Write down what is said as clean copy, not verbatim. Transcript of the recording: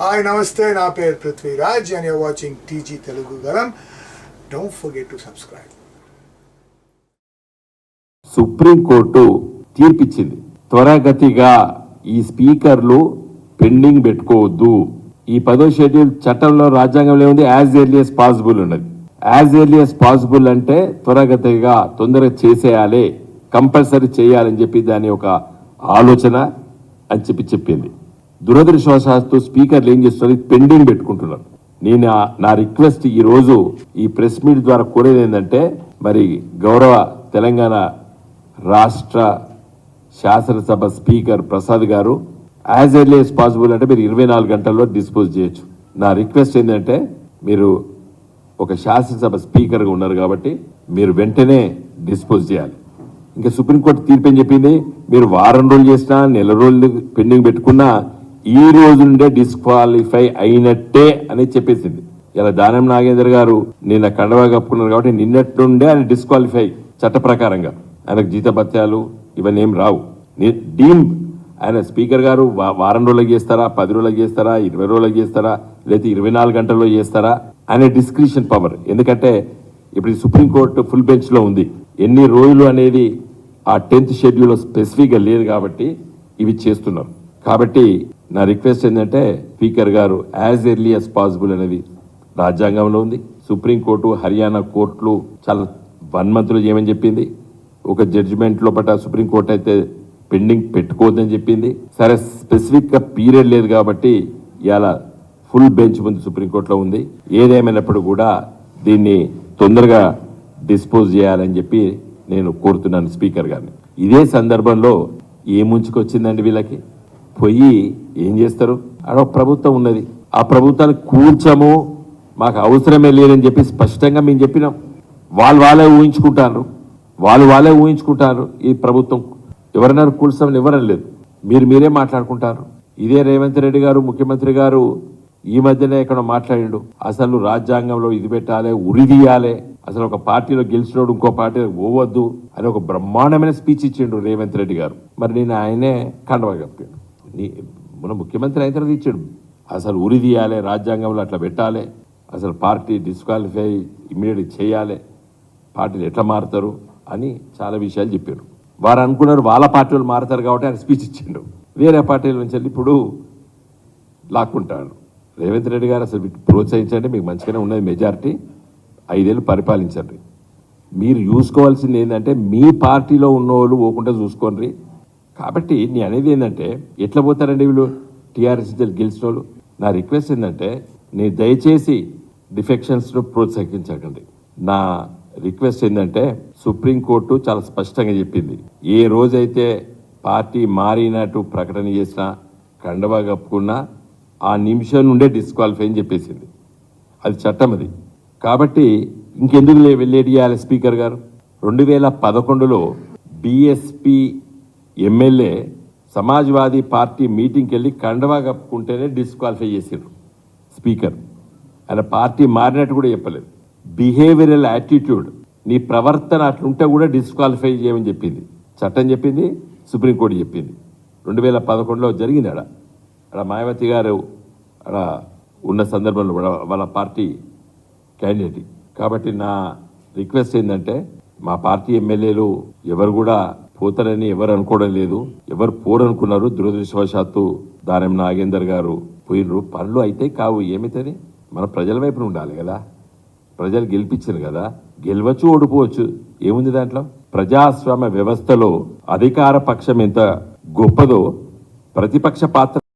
Hi నమస్తే, నా పేరు Prithviraj and you're watching TG Telugu Galam. Don't forget to subscribe. Supreme court తీర్పిచ్చింది. త్వరగతిగా ఈ స్పీకర్లు పెండింగ్ పెట్టుకోవద్దు. ఈ 10వ షెడ్యూల్ చట్టంలో రాజ్యాంగంలో ఉంది యాజ్ ఎర్లీ యాజ్ పాసిబుల్ ఉన్నది. యాజ్ ఎర్లీ యాజ్ పాసిబుల్ అంటే త్వరగతిగా తొందరగా చేసేయాలి, కంపల్సరీ చేయాలని చెప్పి దాని ఒక ఆలోచన అని చెప్పింది. దురదృష్టవశాత్తు స్పీకర్లు ఏం చేస్తున్నారు, పెండింగ్ పెట్టుకుంటున్నారు. నేను నా రిక్వెస్ట్ ఈ రోజు ఈ ప్రెస్ మీట్ ద్వారా కోరేది ఏంటంటే, మరి గౌరవ తెలంగాణ రాష్ట్ర శాసనసభ స్పీకర్ ప్రసాద్ గారు యాజ్ ఎర్లీ యాజ్ పాసిబుల్ అంటే మీరు 24 గంటల్లో డిస్పోజ్ చేయొచ్చు. నా రిక్వెస్ట్ ఏంటంటే, మీరు ఒక శాసనసభ స్పీకర్గా ఉన్నారు కాబట్టి మీరు వెంటనే డిస్పోజ్ చేయాలి. ఇంకా సుప్రీంకోర్టు తీర్పు ఏం చెప్పింది, మీరు వారం రోజులు చేసినా నెల రోజులు పెండింగ్ పెట్టుకున్నా ఈ రోజు నుండే డిస్క్వాలిఫై అయినట్టే అని చెప్పేసింది. ఇలా దానం నాగేందర్ గారు నిన్న కండవా కప్పుకున్నారు కాబట్టి నిన్నటి నుండే ఆయన డిస్క్వాలిఫై చట్ట ప్రకారంగా. ఆయనకు జీతభత్యాలు ఇవన్నీ ఏం రావు. డీమ్ ఆయన స్పీకర్ గారు వారం రోజులకు చేస్తారా, 10 రోజులకు చేస్తారా, 20 రోజులకు చేస్తారా, లేదా 24 గంటల్లో చేస్తారా అనే డిస్క్రిషన్ పవర్. ఎందుకంటే ఇప్పుడు సుప్రీంకోర్టు ఫుల్ బెంచ్ లో ఉంది. ఎన్ని రోజులు అనేది ఆ 10th షెడ్యూల్ స్పెసిఫిక్గా లేదు కాబట్టి ఇవి చేస్తున్నారు. కాబట్టి నా రిక్వెస్ట్ ఏంటంటే, స్పీకర్ గారు యాజ్ ఎర్లీ యాజ్ పాసిబుల్ అనేది రాజ్యాంగంలో ఉంది. సుప్రీంకోర్టు, హర్యానా కోర్టులు చాలా 1 monthలో చేయమని చెప్పింది. ఒక జడ్జిమెంట్ లోపల సుప్రీంకోర్టు అయితే పెండింగ్ పెట్టుకోవద్దని చెప్పింది. సరే, స్పెసిఫిక్ గా పీరియడ్ లేదు కాబట్టి ఇలా ఫుల్ బెంచ్ ముందు సుప్రీంకోర్టులో ఉంది. ఏదేమైనప్పుడు కూడా దీన్ని తొందరగా డిస్పోజ్ చేయాలని చెప్పి నేను కోరుతున్నాను స్పీకర్ గారిని. ఇదే సందర్భంలో ఏముంచుకొచ్చిందండి వీళ్ళకి, పోయి ఏం చేస్తారు, అక్కడ ఒక ప్రభుత్వం ఉన్నది, ఆ ప్రభుత్వాన్ని కూర్చము, మాకు అవసరమే లేదని చెప్పి స్పష్టంగా మేము చెప్పినాం. వాళ్ళే ఊహించుకుంటారు, వాళ్ళే ఊహించుకుంటారు. ఈ ప్రభుత్వం ఎవరన్నారు కూర్చోమని ఎవరని లేదు, మీరే మాట్లాడుకుంటారు. ఇదే రేవంత్ రెడ్డి గారు ముఖ్యమంత్రి గారు ఈ మధ్యనే ఎక్కడ మాట్లాడిండు, అసలు రాజ్యాంగంలో ఇది పెట్టాలి, ఉరి తీయాలి, అసలు ఒక పార్టీలో గెలిచినోడు ఇంకో పార్టీలో పోవద్దు అని ఒక బ్రహ్మాండమైన స్పీచ్ ఇచ్చిండు రేవంత్ రెడ్డి గారు. మరి నేను ఆయనే కండవా కప్పాడు. మన ముఖ్యమంత్రి అయిన తర్వాత ఇచ్చాడు, అసలు ఉరి తీయాలి, రాజ్యాంగంలో అట్లా పెట్టాలి, అసలు పార్టీ డిస్క్వాలిఫై ఇమ్మీడియట్ చేయాలి, పార్టీలు ఎట్లా మారుతారు అని చాలా విషయాలు చెప్పారు. వారు అనుకున్నారు వాళ్ళ పార్టీ వాళ్ళు మారుతారు కాబట్టి ఆయన స్పీచ్ ఇచ్చిండు. వేరే పార్టీల నుంచి ఇప్పుడు లాక్కుంటాడు. రేవంత్ రెడ్డి గారు అసలు ప్రోత్సహించండి, మీకు మంచిగానే ఉన్నది మెజారిటీ, 5 ఏళ్ళు పరిపాలించండి. మీరు చూసుకోవాల్సింది ఏంటంటే, మీ పార్టీలో ఉన్న వాళ్ళు పోకుండా చూసుకోండి. కాబట్టి నేను అనేది ఏంటంటే, ఎట్లా పోతారండి వీళ్ళు టీఆర్ఎస్ గెలిచిన వాళ్ళు. నా రిక్వెస్ట్ ఏంటంటే, నేను దయచేసి డిఫెక్షన్స్ను ప్రోత్సహించకండి. నా రిక్వెస్ట్ ఏంటంటే, సుప్రీంకోర్టు చాలా స్పష్టంగా చెప్పింది, ఏ రోజైతే పార్టీ మారినట్టు ప్రకటన చేసినా, కండవా కప్పుకున్నా ఆ నిమిషం నుండే డిస్క్వాలిఫై అని చెప్పేసింది. అది చట్టం అది. కాబట్టి ఇంకెందుకు లేట్ చేయాలి స్పీకర్ గారు. 2011లో బీఎస్పీ ఎమ్మెల్యే సమాజ్వాదీ పార్టీ మీటింగ్కి వెళ్ళి కండవా కప్పుకుంటేనే డిస్క్వాలిఫై చేసిండ్రు స్పీకర్. ఆయన పార్టీ మారినట్టు కూడా చెప్పలేదు. బిహేవియరల్ యాటిట్యూడ్, నీ ప్రవర్తన అట్లుంటే కూడా డిస్క్వాలిఫై చేయమని చెప్పింది చట్టం, చెప్పింది సుప్రీంకోర్టు చెప్పింది. 2011లో జరిగింది. అక్కడ మాయావతి గారు అక్కడ ఉన్న సందర్భంలో వాళ్ళ పార్టీ క్యాండిడేట్. కాబట్టి నా రిక్వెస్ట్ ఏంటంటే, మా పార్టీ ఎమ్మెల్యేలు ఎవరు కూడా పోతారని ఎవరు అనుకోవడం లేదు, ఎవరు పోరనుకున్నారు. దురదృష్టవశాత్తు దానం నాగేందర్ గారు పోయినరు. పనులు అయితే కావు, ఏమైతుంది, మన ప్రజల వైపున ఉండాలి కదా. ప్రజలు గెలిపించారు కదా, గెలవచ్చు ఓడిపోవచ్చు, ఏముంది దాంట్లో. ప్రజాస్వామ్య వ్యవస్థలో అధికార పక్షం ఎంత గొప్పదో ప్రతిపక్ష పాత్ర